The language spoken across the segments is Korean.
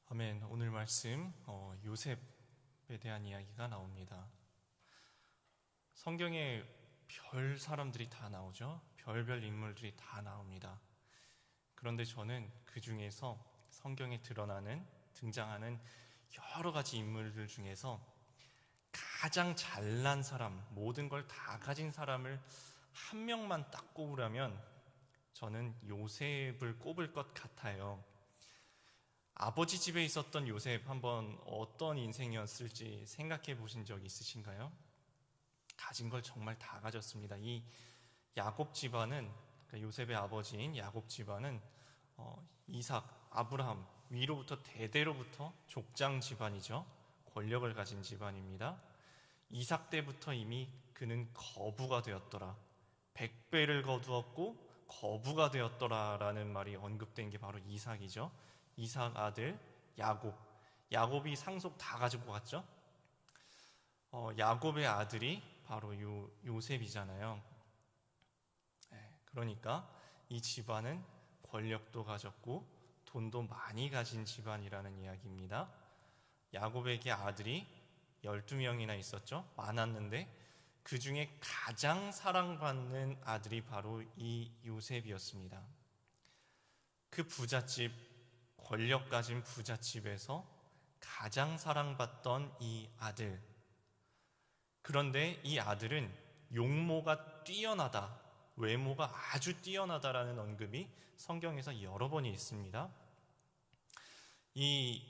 아멘. 오늘 말씀 요셉에 대한 이야기가 나옵니다. 성경에 별 사람들이 다 나오죠. 별별 인물들이 다 나옵니다. 그런데 저는 그 중에서 성경에 등장하는 여러 가지 인물들 중에서 가장 잘난 사람, 모든 걸 다 가진 사람을 한 명만 딱 꼽으라면 저는 요셉을 꼽을 것 같아요. 아버지 집에 있었던 요셉, 한번 어떤 인생이었을지 생각해 보신 적 있으신가요? 가진 걸 정말 다 가졌습니다. 이 야곱 집안은, 그러니까 요셉의 아버지인 야곱 집안은 이삭, 아브라함 위로부터 대대로부터 족장 집안이죠. 권력을 가진 집안입니다. 이삭 때부터 이미 그는 거부가 되었더라. 100배를 거두었고 거부가 되었더라 라는 말이 언급된 게 바로 이삭이죠. 이삭 아들 야곱이 상속 다 가지고 갔죠. 야곱의 아들이 바로 요셉이잖아요. 그러니까 이 집안은 권력도 가졌고 돈도 많이 가진 집안이라는 이야기입니다. 야곱에게 아들이 12명이나 있었죠. 많았는데 그 중에 가장 사랑받는 아들이 바로 이 요셉이었습니다. 그 부잣집, 권력 가진 부잣집에서 가장 사랑받던 이 아들. 그런데 이 아들은 용모가 뛰어나다, 외모가 아주 뛰어나다라는 언급이 성경에서 여러 번이 있습니다. 이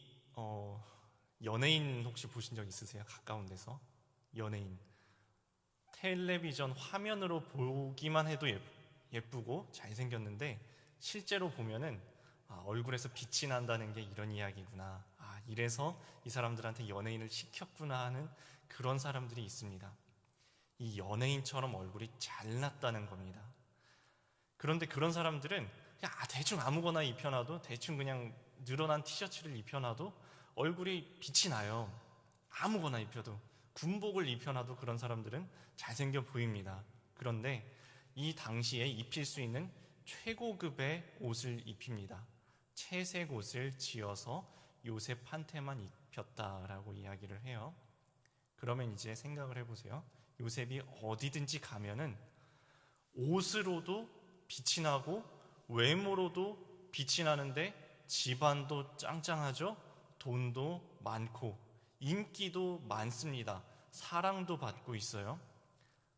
연예인 혹시 보신 적 있으세요? 가까운 데서 연예인 텔레비전 화면으로 보기만 해도 예쁘고 잘생겼는데 실제로 보면은 얼굴에서 빛이 난다는 게 이런 이야기구나, 이래서 이 사람들한테 연예인을 시켰구나 하는 그런 사람들이 있습니다. 이 연예인처럼 얼굴이 잘났다는 겁니다. 그런데 그런 사람들은 그냥 대충 아무거나 입혀놔도, 대충 그냥 늘어난 티셔츠를 입혀놔도 얼굴이 빛이 나요. 아무거나 입혀도, 군복을 입혀놔도 그런 사람들은 잘생겨 보입니다. 그런데 이 당시에 입힐 수 있는 최고급의 옷을 입힙니다. 채색 옷을 지어서 요셉한테만 입혔다라고 이야기를 해요. 그러면 이제 생각을 해보세요. 요셉이 어디든지 가면은 옷으로도 빛이 나고 외모로도 빛이 나는데 집안도 짱짱하죠. 돈도 많고 인기도 많습니다. 사랑도 받고 있어요.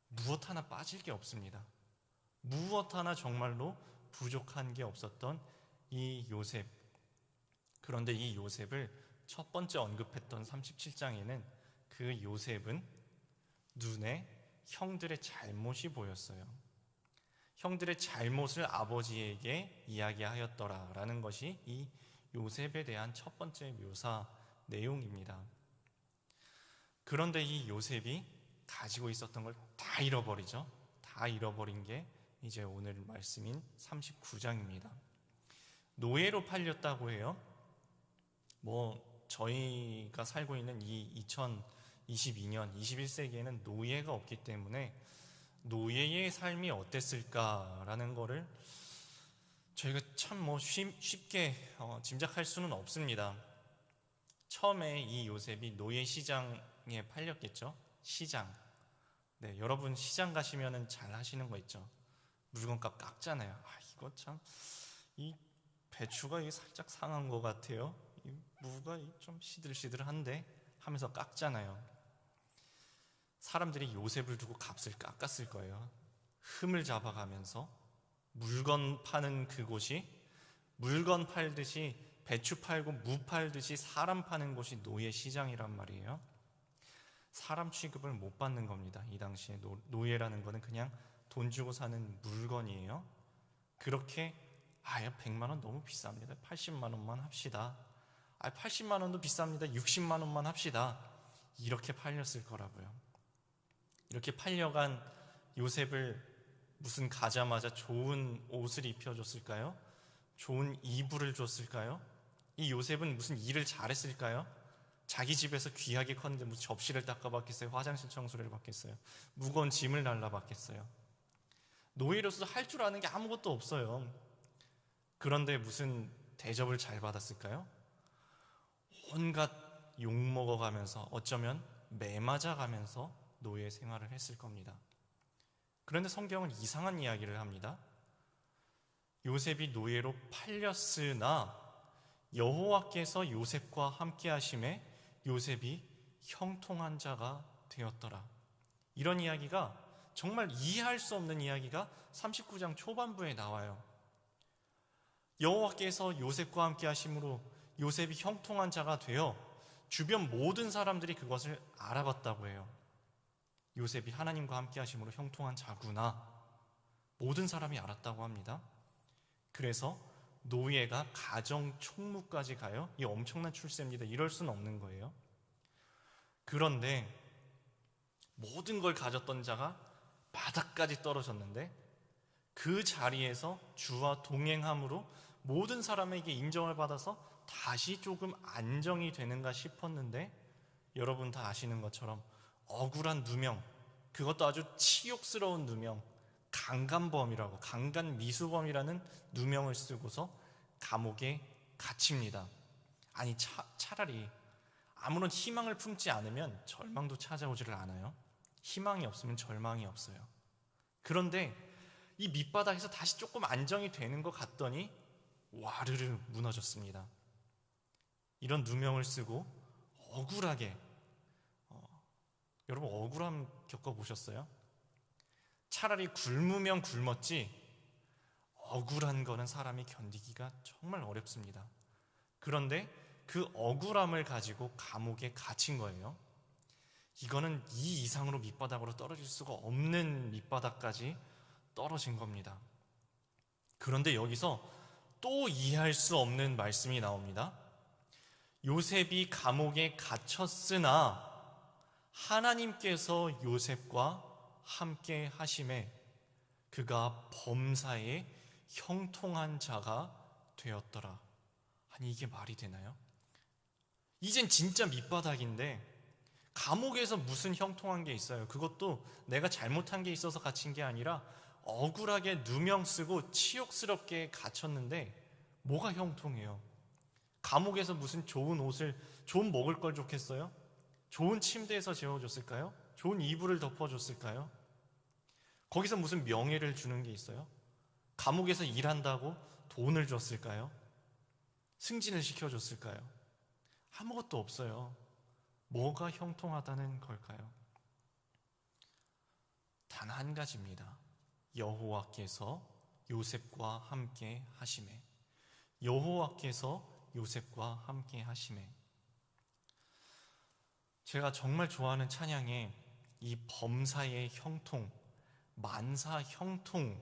무엇 하나 빠질 게 없습니다. 무엇 하나 정말로 부족한 게 없었던 이 요셉. 그런데 이 요셉을 첫 번째 언급했던 37장에는 그 요셉은 눈에 형들의 잘못이 보였어요. 형들의 잘못을 아버지에게 이야기하였더라라는 것이 이 요셉에 대한 첫 번째 묘사 내용입니다. 그런데 이 요셉이 가지고 있었던 걸 다 잃어버리죠. 다 잃어버린 게 이제 오늘 말씀인 39장입니다. 노예로 팔렸다고 해요. 저희가 살고 있는 이 2022년, 21세기에는 노예가 없기 때문에 노예의 삶이 어땠을까라는 거를 저희가 참 쉽게 짐작할 수는 없습니다. 처음에 이 요셉이 노예 시장에 팔렸겠죠. 시장. 네, 여러분 시장 가시면은 잘 하시는 거 있죠. 물건값 깎잖아요. 이거 참, 이 배추가 이게 살짝 상한 것 같아요. 이 무가 좀 시들시들한데 하면서 깎잖아요. 사람들이 요셉을 두고 값을 깎았을 거예요. 흠을 잡아가면서 물건 파는 그곳이, 물건 팔듯이 배추 팔고 무 팔듯이 사람 파는 곳이 노예 시장이란 말이에요. 사람 취급을 못 받는 겁니다. 이 당시에 노예라는 거는 그냥 돈 주고 사는 물건이에요. 그렇게 100만 원 너무 비쌉니다. 80만 원만 합시다. 80만 원도 비쌉니다. 60만 원만 합시다. 이렇게 팔렸을 거라고요. 이렇게 팔려간 요셉을 무슨 가자마자 좋은 옷을 입혀줬을까요? 좋은 이불을 줬을까요? 이 요셉은 무슨 일을 잘했을까요? 자기 집에서 귀하게 컸는데 무슨 접시를 닦아봤겠어요? 화장실 청소를 받겠어요? 무거운 짐을 날라받겠어요? 노예로서 할 줄 아는 게 아무것도 없어요. 그런데 무슨 대접을 잘 받았을까요? 온갖 욕먹어가면서 어쩌면 매 맞아가면서 노예 생활을 했을 겁니다. 그런데 성경은 이상한 이야기를 합니다. 요셉이 노예로 팔렸으나 여호와께서 요셉과 함께 하심에 요셉이 형통한 자가 되었더라. 이런 이야기가, 정말 이해할 수 없는 이야기가 39장 초반부에 나와요. 여호와께서 요셉과 함께 하심으로 요셉이 형통한 자가 되어 주변 모든 사람들이 그것을 알아봤다고 해요. 요셉이 하나님과 함께 하심으로 형통한 자구나, 모든 사람이 알았다고 합니다. 그래서 노예가 가정 총무까지 가요. 이 엄청난 출세입니다. 이럴 수는 없는 거예요. 그런데 모든 걸 가졌던 자가 바닥까지 떨어졌는데 그 자리에서 주와 동행함으로 모든 사람에게 인정을 받아서 다시 조금 안정이 되는가 싶었는데, 여러분 다 아시는 것처럼 억울한 누명, 그것도 아주 치욕스러운 누명, 강간범이라고, 강간미수범이라는 누명을 쓰고서 감옥에 갇힙니다. 아니 차라리 아무런 희망을 품지 않으면 절망도 찾아오지를 않아요. 희망이 없으면 절망이 없어요. 그런데 이 밑바닥에서 다시 조금 안정이 되는 것 같더니 와르르 무너졌습니다. 이런 누명을 쓰고 억울하게, 여러분 억울함 겪어보셨어요? 차라리 굶으면 굶었지 억울한 거는 사람이 견디기가 정말 어렵습니다. 그런데 그 억울함을 가지고 감옥에 갇힌 거예요. 이거는 이 이상으로 밑바닥으로 떨어질 수가 없는 밑바닥까지 떨어진 겁니다. 그런데 여기서 또 이해할 수 없는 말씀이 나옵니다. 요셉이 감옥에 갇혔으나 하나님께서 요셉과 함께 하심에 그가 범사에 형통한 자가 되었더라. 아니 이게 말이 되나요? 이젠 진짜 밑바닥인데 감옥에서 무슨 형통한 게 있어요? 그것도 내가 잘못한 게 있어서 갇힌 게 아니라 억울하게 누명 쓰고 치욕스럽게 갇혔는데 뭐가 형통해요? 감옥에서 무슨 좋은 옷을, 좋은 먹을 걸 줬겠어요? 좋은 침대에서 재워줬을까요? 좋은 이불을 덮어줬을까요? 거기서 무슨 명예를 주는 게 있어요? 감옥에서 일한다고 돈을 줬을까요? 승진을 시켜줬을까요? 아무것도 없어요. 뭐가 형통하다는 걸까요? 단 한 가지입니다. 여호와께서 요셉과 함께 하심에. 여호와께서 요셉과 함께 하심에. 제가 정말 좋아하는 찬양에 이 범사의 형통, 만사 형통이라는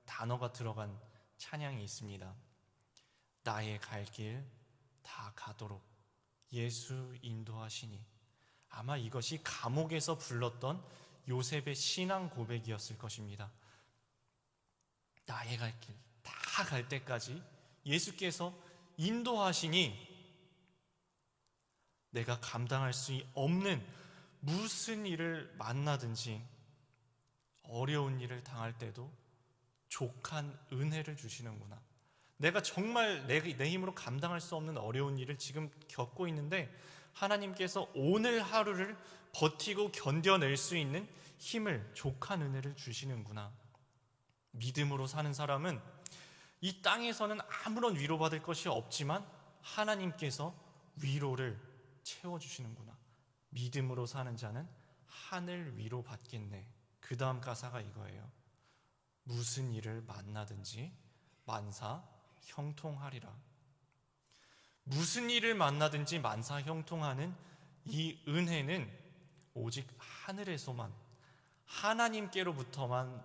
단어가 들어간 찬양이 있습니다. 나의 갈 길 다 가도록 예수 인도하시니. 아마 이것이 감옥에서 불렀던 요셉의 신앙 고백이었을 것입니다. 나의 갈 길 다 갈 때까지 예수께서 인도하시니 내가 감당할 수 없는 무슨 일을 만나든지 어려운 일을 당할 때도 족한 은혜를 주시는구나. 내가 정말 내 힘으로 감당할 수 없는 어려운 일을 지금 겪고 있는데 하나님께서 오늘 하루를 버티고 견뎌낼 수 있는 힘을, 족한 은혜를 주시는구나. 믿음으로 사는 사람은 이 땅에서는 아무런 위로받을 것이 없지만 하나님께서 위로를 채워주시는구나. 믿음으로 사는 자는 하늘 위로받겠네. 그 다음 가사가 이거예요. 무슨 일을 만나든지 만사 형통하리라. 무슨 일을 만나든지 만사 형통하는 이 은혜는 오직 하늘에서만, 하나님께로부터만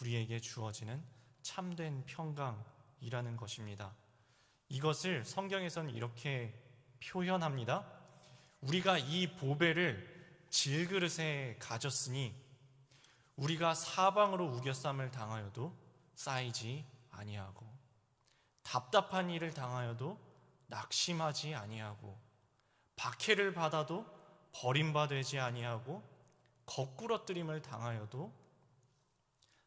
우리에게 주어지는 참된 평강이라는 것입니다. 이것을 성경에서는 이렇게 표현합니다. 우리가 이 보배를 질그릇에 가졌으니 우리가 사방으로 우겨쌈을 당하여도 쌓이지 아니하고 답답한 일을 당하여도 낙심하지 아니하고 박해를 받아도 버림받지 아니하고 거꾸러뜨림을 당하여도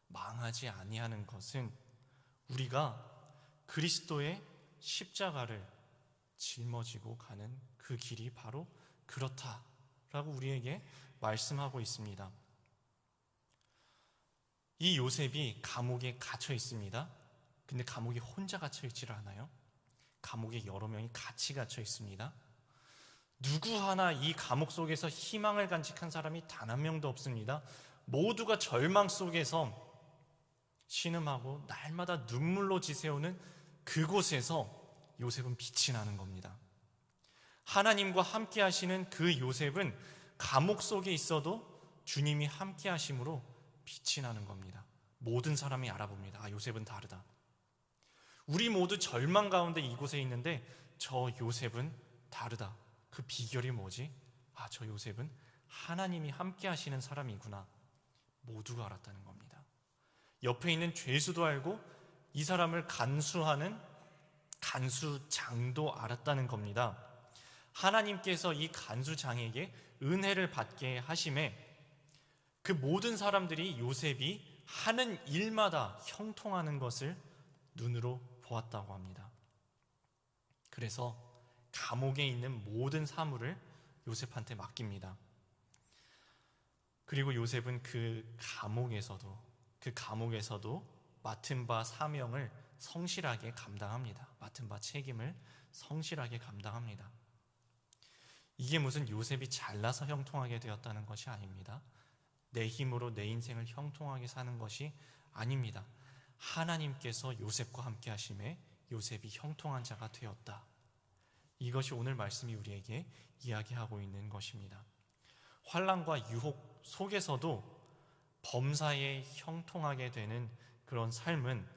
망하지 아니하는 것은 우리가 그리스도의 십자가를 짊어지고 가는 그 길이 바로 그렇다라고 우리에게 말씀하고 있습니다. 이 요셉이 감옥에 갇혀 있습니다. 근데 감옥에 혼자 갇혀 있지를 않아요. 감옥에 여러 명이 같이 갇혀 있습니다. 누구 하나 이 감옥 속에서 희망을 간직한 사람이 단 한 명도 없습니다. 모두가 절망 속에서 신음하고 날마다 눈물로 지새우는 그곳에서 요셉은 빛이 나는 겁니다. 하나님과 함께 하시는 그 요셉은 감옥 속에 있어도 주님이 함께 하심으로 빛이 나는 겁니다. 모든 사람이 알아봅니다. 아, 요셉은 다르다. 우리 모두 절망 가운데 이곳에 있는데 저 요셉은 다르다. 그 비결이 뭐지? 아, 저 요셉은 하나님이 함께 하시는 사람이구나. 모두가 알았다는 겁니다. 옆에 있는 죄수도 알고 이 사람을 간수하는 간수장도 알았다는 겁니다. 하나님께서 이 간수장에게 은혜를 받게 하심에 그 모든 사람들이 요셉이 하는 일마다 형통하는 것을 눈으로 보았다고 합니다. 그래서 감옥에 있는 모든 사물을 요셉한테 맡깁니다. 그리고 요셉은 그 감옥에서도 맡은 바 사명을 성실하게 감당합니다. 맡은 바 책임을 성실하게 감당합니다. 이게 무슨 요셉이 잘나서 형통하게 되었다는 것이 아닙니다. 내 힘으로 내 인생을 형통하게 사는 것이 아닙니다. 하나님께서 요셉과 함께 하심에 요셉이 형통한 자가 되었다. 이것이 오늘 말씀이 우리에게 이야기하고 있는 것입니다. 환난과 유혹 속에서도 범사에 형통하게 되는 그런 삶은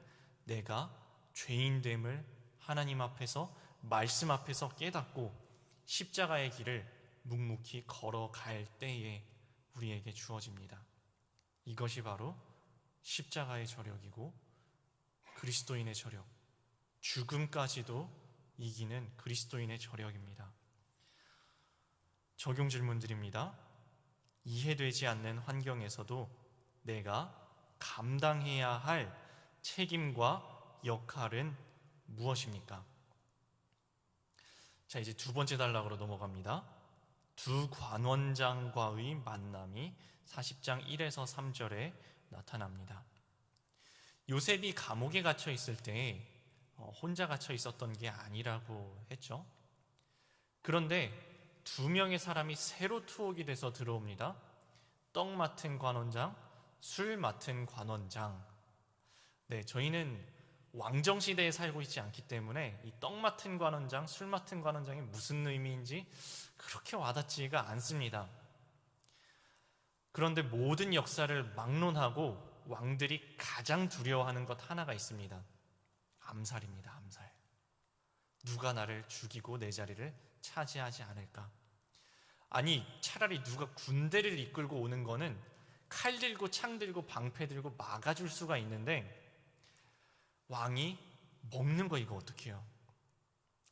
내가 죄인됨을 하나님 앞에서 말씀 앞에서 깨닫고 십자가의 길을 묵묵히 걸어갈 때에 우리에게 주어집니다. 이것이 바로 십자가의 저력이고 그리스도인의 저력, 죽음까지도 이기는 그리스도인의 저력입니다. 적용 질문드립니다. 이해되지 않는 환경에서도 내가 감당해야 할 책임과 역할은 무엇입니까? 자, 이제 두 번째 단락으로 넘어갑니다. 두 관원장과의 만남이 40장 1에서 3절에 나타납니다. 요셉이 감옥에 갇혀 있을 때 혼자 갇혀 있었던 게 아니라고 했죠. 그런데 두 명의 사람이 새로 투옥이 돼서 들어옵니다. 떡 맡은 관원장, 술 맡은 관원장. 네, 저희는 왕정시대에 살고 있지 않기 때문에 이 떡 맡은 관원장, 술 맡은 관원장이 무슨 의미인지 그렇게 와닿지가 않습니다. 그런데 모든 역사를 막론하고 왕들이 가장 두려워하는 것 하나가 있습니다. 암살입니다. 암살. 누가 나를 죽이고 내 자리를 차지하지 않을까? 아니, 차라리 누가 군대를 이끌고 오는 거는 칼 들고 창 들고 방패 들고 막아줄 수가 있는데 왕이 먹는 거 이거 어떻게 해요?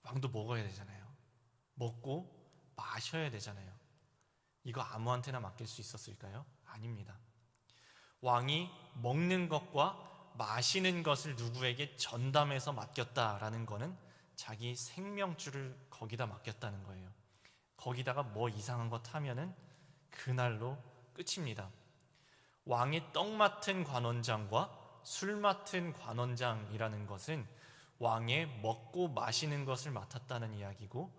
왕도 먹어야 되잖아요. 먹고 마셔야 되잖아요. 이거 아무한테나 맡길 수 있었을까요? 아닙니다. 왕이 먹는 것과 마시는 것을 누구에게 전담해서 맡겼다라는 거는 자기 생명줄을 거기다 맡겼다는 거예요. 거기다가 뭐 이상한 것 하면은 그날로 끝입니다. 왕의 떡 맡은 관원장과 술 맡은 관원장이라는 것은 왕의 먹고 마시는 것을 맡았다는 이야기고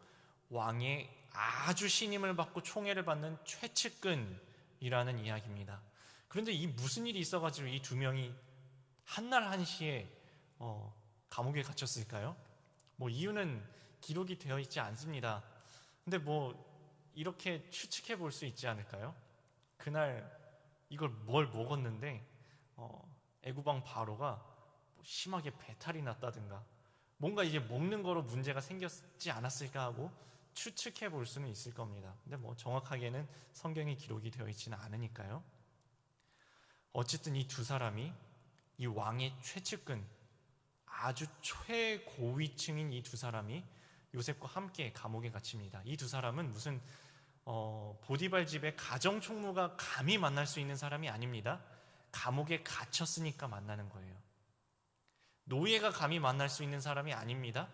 왕의 아주 신임을 받고 총애를 받는 최측근이라는 이야기입니다. 그런데 이 무슨 일이 있어가지고 이 두 명이 한날 한시에 감옥에 갇혔을까요? 뭐 이유는 기록이 되어 있지 않습니다. 근데 뭐 이렇게 추측해 볼 수 있지 않을까요? 그날 이걸 뭘 먹었는데 애구방 바로가 심하게 배탈이 났다든가 뭔가 이제 먹는 거로 문제가 생겼지 않았을까 하고 추측해 볼 수는 있을 겁니다. 근데 뭐 정확하게는 성경에 기록이 되어 있지는 않으니까요. 어쨌든 이 두 사람이 이 왕의 최측근, 아주 최고위층인 이 두 사람이 요셉과 함께 감옥에 갇힙니다. 이 두 사람은 무슨 보디발 집의 가정총무가 감히 만날 수 있는 사람이 아닙니다. 감옥에 갇혔으니까 만나는 거예요. 노예가 감히 만날 수 있는 사람이 아닙니다.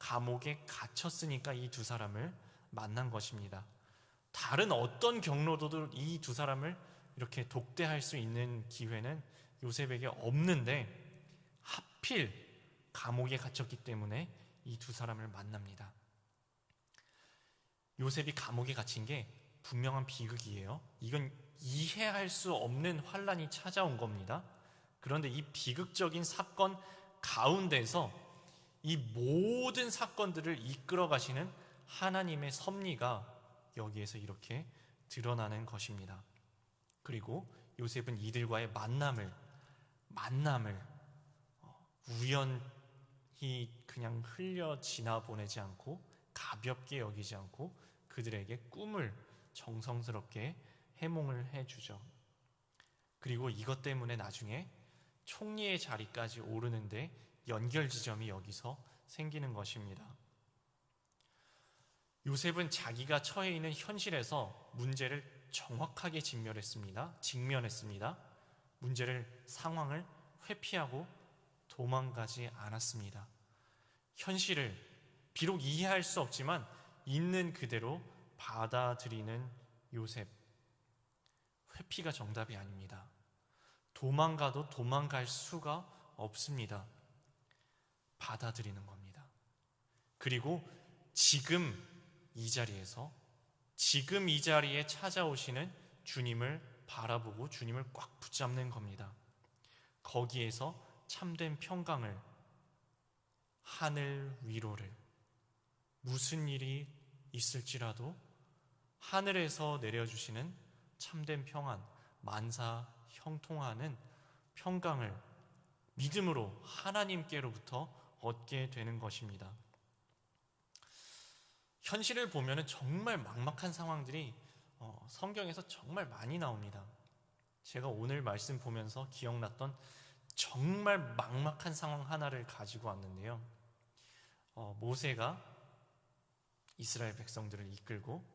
감옥에 갇혔으니까 이 두 사람을 만난 것입니다. 다른 어떤 경로도 이 두 사람을 이렇게 독대할 수 있는 기회는 요셉에게 없는데 하필 감옥에 갇혔기 때문에 이 두 사람을 만납니다. 요셉이 감옥에 갇힌 게 분명한 비극이에요. 이건 이해할 수 없는 환란이 찾아온 겁니다. 그런데 이 비극적인 사건 가운데서 이 모든 사건들을 이끌어 가시는 하나님의 섭리가 여기에서 이렇게 드러나는 것입니다. 그리고 요셉은 이들과의 만남을 우연히 그냥 흘려 지나 보내지 않고 가볍게 여기지 않고 그들에게 꿈을 정성스럽게 해몽을 해주죠. 그리고 이것 때문에 나중에 총리의 자리까지 오르는데 연결 지점이 여기서 생기는 것입니다. 요셉은 자기가 처해 있는 현실에서 문제를 정확하게 직면했습니다. 상황을 회피하고 도망가지 않았습니다. 현실을 비록 이해할 수 없지만 있는 그대로 받아들이는 요셉. 회피가 정답이 아닙니다. 도망가도 도망갈 수가 없습니다. 받아들이는 겁니다. 그리고 지금 이 자리에 찾아오시는 주님을 바라보고 주님을 꽉 붙잡는 겁니다. 거기에서 참된 평강을, 하늘 위로를, 무슨 일이 있을지라도 하늘에서 내려주시는 참된 평안, 만사 형통하는 평강을 믿음으로 하나님께로부터 얻게 되는 것입니다. 현실을 보면 정말 막막한 상황들이 성경에서 정말 많이 나옵니다. 제가 오늘 말씀 보면서 기억났던 정말 막막한 상황 하나를 가지고 왔는데요. 모세가 이스라엘 백성들을 이끌고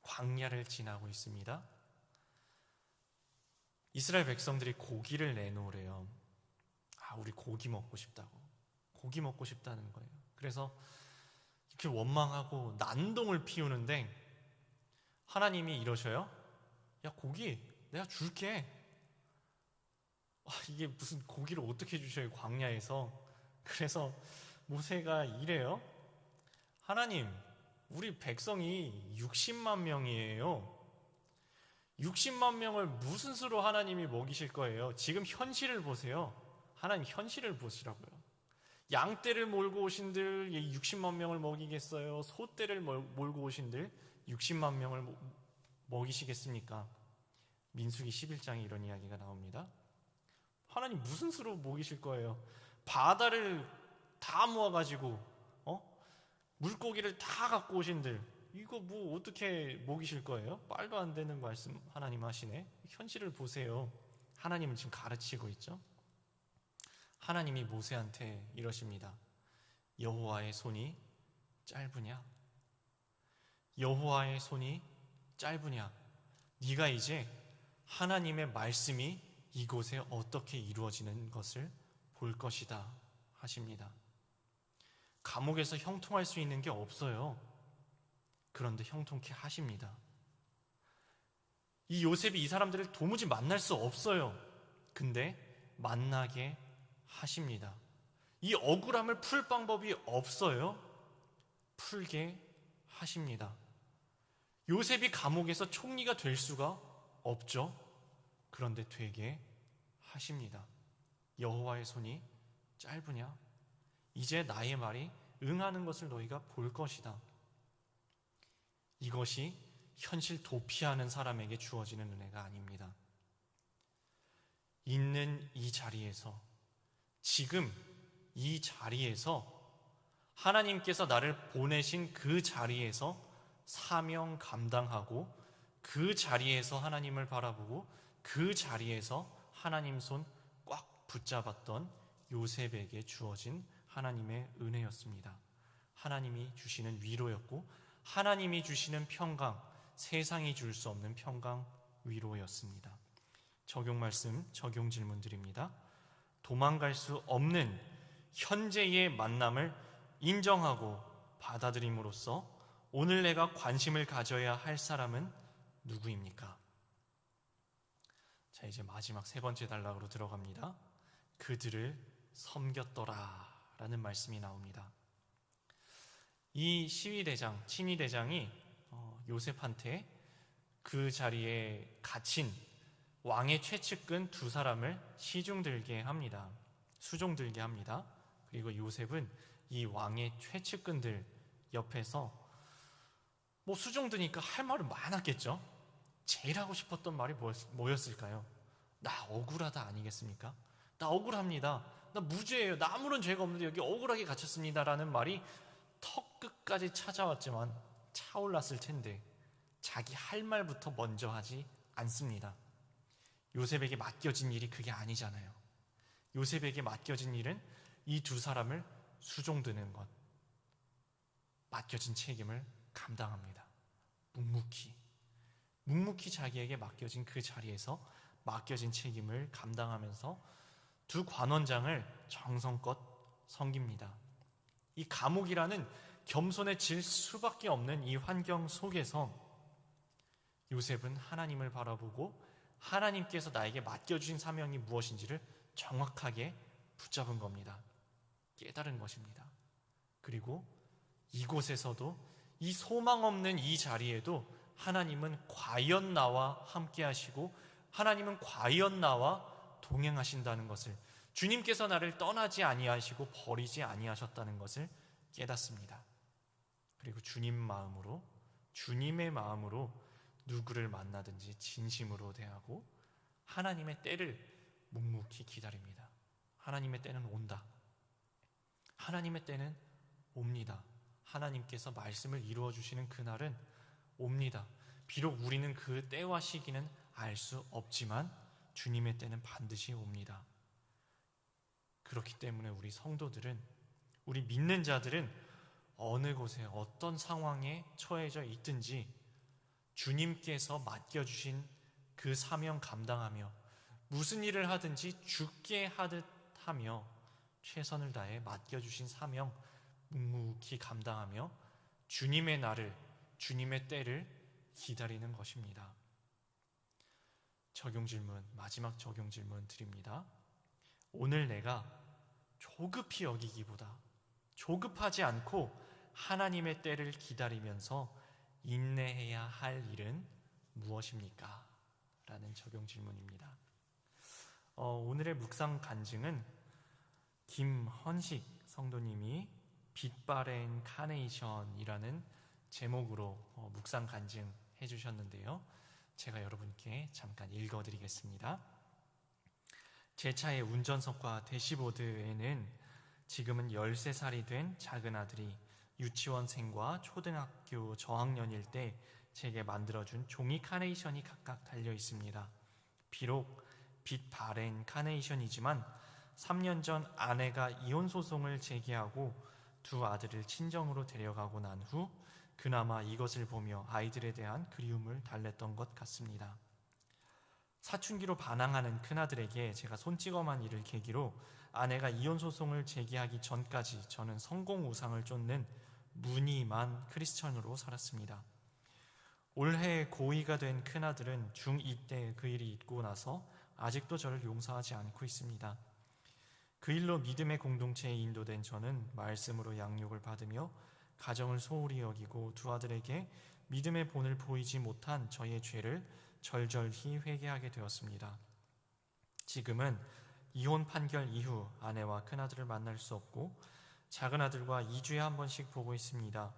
광야를 지나고 있습니다. 이스라엘 백성들이 고기를 내놓으래요. 우리 고기 먹고 싶다고. 고기 먹고 싶다는 거예요. 그래서 이렇게 원망하고 난동을 피우는데 하나님이 이러셔요. 야, 고기 내가 줄게. 이게 무슨 고기를 어떻게 주셔요, 광야에서. 그래서 모세가 이래요. 하나님, 우리 백성이 60만 명이에요. 60만 명을 무슨 수로 하나님이 먹이실 거예요? 지금 현실을 보세요. 하나님 현실을 보시라고요. 양떼를 몰고 오신들 60만 명을 먹이겠어요? 소떼를 몰고 오신들 60만 명을 먹이시겠습니까? 민수기 11장에 이런 이야기가 나옵니다. 하나님 무슨 수로 먹이실 거예요? 바다를 다 모아가지고 물고기를 다 갖고 오신들 이거 뭐 어떻게 먹이실 거예요? 말도 안 되는 말씀 하나님 하시네. 현실을 보세요. 하나님은 지금 가르치고 있죠. 하나님이 모세한테 이러십니다. 여호와의 손이 짧으냐? 여호와의 손이 짧으냐? 네가 이제 하나님의 말씀이 이곳에 어떻게 이루어지는 것을 볼 것이다 하십니다. 감옥에서 형통할 수 있는 게 없어요. 그런데 형통케 하십니다. 이 요셉이 이 사람들을 도무지 만날 수 없어요. 근데 만나게 하십니다. 이 억울함을 풀 방법이 없어요. 풀게 하십니다. 요셉이 감옥에서 총리가 될 수가 없죠. 그런데 되게 하십니다. 여호와의 손이 짧으냐? 이제 나의 말이 응하는 것을 너희가 볼 것이다. 이것이 현실 도피하는 사람에게 주어지는 은혜가 아닙니다. 있는 이 자리에서, 지금 이 자리에서 하나님께서 나를 보내신 그 자리에서 사명 감당하고 그 자리에서 하나님을 바라보고 그 자리에서 하나님 손 꽉 붙잡았던 요셉에게 주어진 하나님의 은혜였습니다. 하나님이 주시는 위로였고 하나님이 주시는 평강, 세상이 줄 수 없는 평강, 위로였습니다. 적용 말씀, 적용 질문 드립니다. 도망갈 수 없는 현재의 만남을 인정하고 받아들임으로써 오늘 내가 관심을 가져야 할 사람은 누구입니까? 자, 이제 마지막 세 번째 단락으로 들어갑니다. 그들을 섬겼더라 라는 말씀이 나옵니다. 이 시위대장, 친위대장이 요셉한테 그 자리에 갇힌 왕의 최측근 두 사람을 시중들게 합니다. 수종들게 합니다. 그리고 요셉은 이 왕의 최측근들 옆에서 수종드니까 할 말은 많았겠죠. 제일 하고 싶었던 말이 뭐였을까요? 나 억울하다 아니겠습니까? 나 억울합니다. 나 무죄예요. 나 아무런 죄가 없는데 여기 억울하게 갇혔습니다 라는 말이 턱 끝까지 찾아왔지만 차올랐을 텐데 자기 할 말부터 먼저 하지 않습니다. 요셉에게 맡겨진 일이 그게 아니잖아요. 요셉에게 맡겨진 일은 이 두 사람을 수종드는 것, 맡겨진 책임을 감당합니다. 묵묵히 자기에게 맡겨진 그 자리에서 맡겨진 책임을 감당하면서 두 관원장을 정성껏 섬깁니다. 이 감옥이라는 겸손해질 수밖에 없는 이 환경 속에서 요셉은 하나님을 바라보고 하나님께서 나에게 맡겨주신 사명이 무엇인지를 정확하게 붙잡은 겁니다. 깨달은 것입니다. 그리고 이곳에서도 이 소망 없는 이 자리에도 하나님은 과연 나와 함께 하시고 하나님은 과연 나와 동행하신다는 것을, 주님께서 나를 떠나지 아니하시고 버리지 아니하셨다는 것을 깨닫습니다. 그리고 주님의 마음으로 누구를 만나든지 진심으로 대하고 하나님의 때를 묵묵히 기다립니다. 하나님의 때는 온다. 하나님의 때는 옵니다. 하나님께서 말씀을 이루어 주시는 그날은 옵니다. 비록 우리는 그 때와 시기는 알 수 없지만 주님의 때는 반드시 옵니다. 그렇기 때문에 우리 성도들은, 우리 믿는 자들은 어느 곳에 어떤 상황에 처해져 있든지 주님께서 맡겨주신 그 사명 감당하며 무슨 일을 하든지 죽게 하듯 하며 최선을 다해 맡겨주신 사명 묵묵히 감당하며 주님의 날을, 주님의 때를 기다리는 것입니다. 마지막 적용 질문 드립니다. 오늘 내가 조급히 여기기보다 조급하지 않고 하나님의 때를 기다리면서 인내해야 할 일은 무엇입니까? 라는 적용 질문입니다. 오늘의 묵상 간증은 김헌식 성도님이 빛바랜 카네이션이라는 제목으로 묵상 간증 해주셨는데요. 제가 여러분께 잠깐 읽어드리겠습니다. 제 차의 운전석과 대시보드에는 지금은 13살이 된 작은 아들이 유치원생과 초등학교 저학년일 때 제게 만들어준 종이 카네이션이 각각 달려 있습니다. 비록 빛바랜 카네이션이지만 3년 전 아내가 이혼 소송을 제기하고 두 아들을 친정으로 데려가고 난 후 그나마 이것을 보며 아이들에 대한 그리움을 달랬던 것 같습니다. 사춘기로 반항하는 큰아들에게 제가 손찌검한 일을 계기로 아내가 이혼 소송을 제기하기 전까지 저는 성공 우상을 쫓는 무늬만 크리스천으로 살았습니다. 올해 고2가 된 큰아들은 중2 때 그 일이 있고 나서 아직도 저를 용서하지 않고 있습니다. 그 일로 믿음의 공동체에 인도된 저는 말씀으로 양육을 받으며 가정을 소홀히 여기고 두 아들에게 믿음의 본을 보이지 못한 저의 죄를 절절히 회개하게 되었습니다. 지금은 이혼 판결 이후 아내와 큰아들을 만날 수 없고 작은아들과 2주에 한 번씩 보고 있습니다.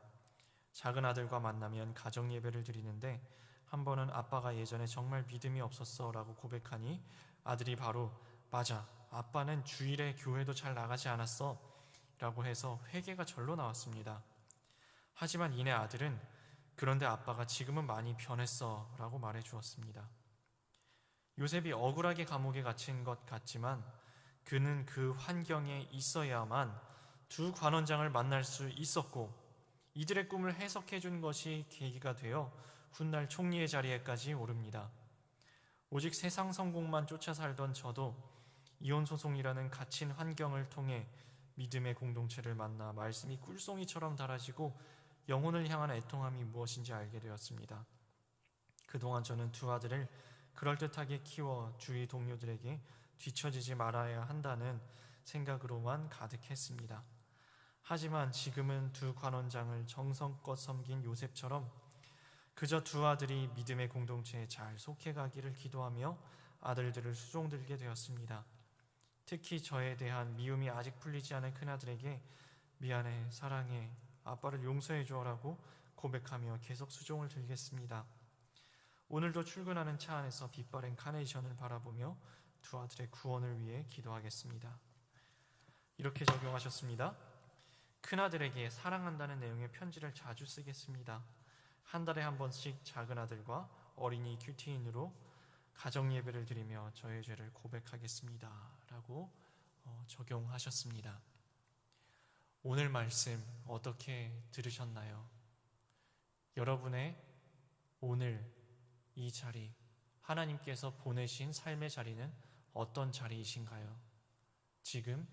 작은아들과 만나면 가정예배를 드리는데 한 번은 아빠가 예전에 정말 믿음이 없었어 라고 고백하니 아들이 바로 맞아, 아빠는 주일에 교회도 잘 나가지 않았어 라고 해서 회개가 절로 나왔습니다. 하지만 이내 아들은 그런데 아빠가 지금은 많이 변했어 라고 말해 주었습니다. 요셉이 억울하게 감옥에 갇힌 것 같지만 그는 그 환경에 있어야만 두 관원장을 만날 수 있었고 이들의 꿈을 해석해 준 것이 계기가 되어 훗날 총리의 자리에까지 오릅니다. 오직 세상 성공만 쫓아 살던 저도 이혼 소송이라는 갇힌 환경을 통해 믿음의 공동체를 만나 말씀이 꿀송이처럼 달아지고 영혼을 향한 애통함이 무엇인지 알게 되었습니다. 그동안 저는 두 아들을 그럴듯하게 키워 주위 동료들에게 뒤처지지 말아야 한다는 생각으로만 가득했습니다. 하지만 지금은 두 관원장을 정성껏 섬긴 요셉처럼 그저 두 아들이 믿음의 공동체에 잘 속해가기를 기도하며 아들들을 수종들게 되었습니다. 특히 저에 대한 미움이 아직 풀리지 않은 큰아들에게 미안해, 사랑해, 아빠를 용서해 주어라고 고백하며 계속 수종을 들겠습니다. 오늘도 출근하는 차 안에서 빛바랜 카네이션을 바라보며 두 아들의 구원을 위해 기도하겠습니다. 이렇게 적용하셨습니다. 큰아들에게 사랑한다는 내용의 편지를 자주 쓰겠습니다. 한 달에 한 번씩 작은 아들과 어린이 큐티인으로 가정 예배를 드리며 저의 죄를 고백하겠습니다. 라고 적용하셨습니다. 오늘 말씀 어떻게 들으셨나요? 여러분의 오늘 이 자리, 하나님께서 보내신 삶의 자리는 어떤 자리이신가요? 지금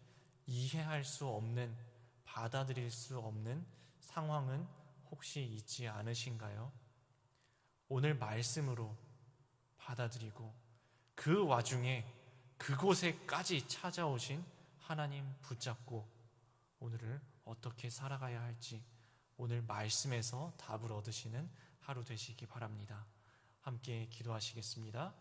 이해할 수 없는, 받아들일 수 없는 상황은 혹시 있지 않으신가요? 오늘 말씀으로 받아들이고 그 와중에 그곳에까지 찾아오신 하나님 붙잡고 오늘을 어떻게 살아가야 할지 오늘 말씀에서 답을 얻으시는 하루 되시기 바랍니다. 함께 기도하시겠습니다.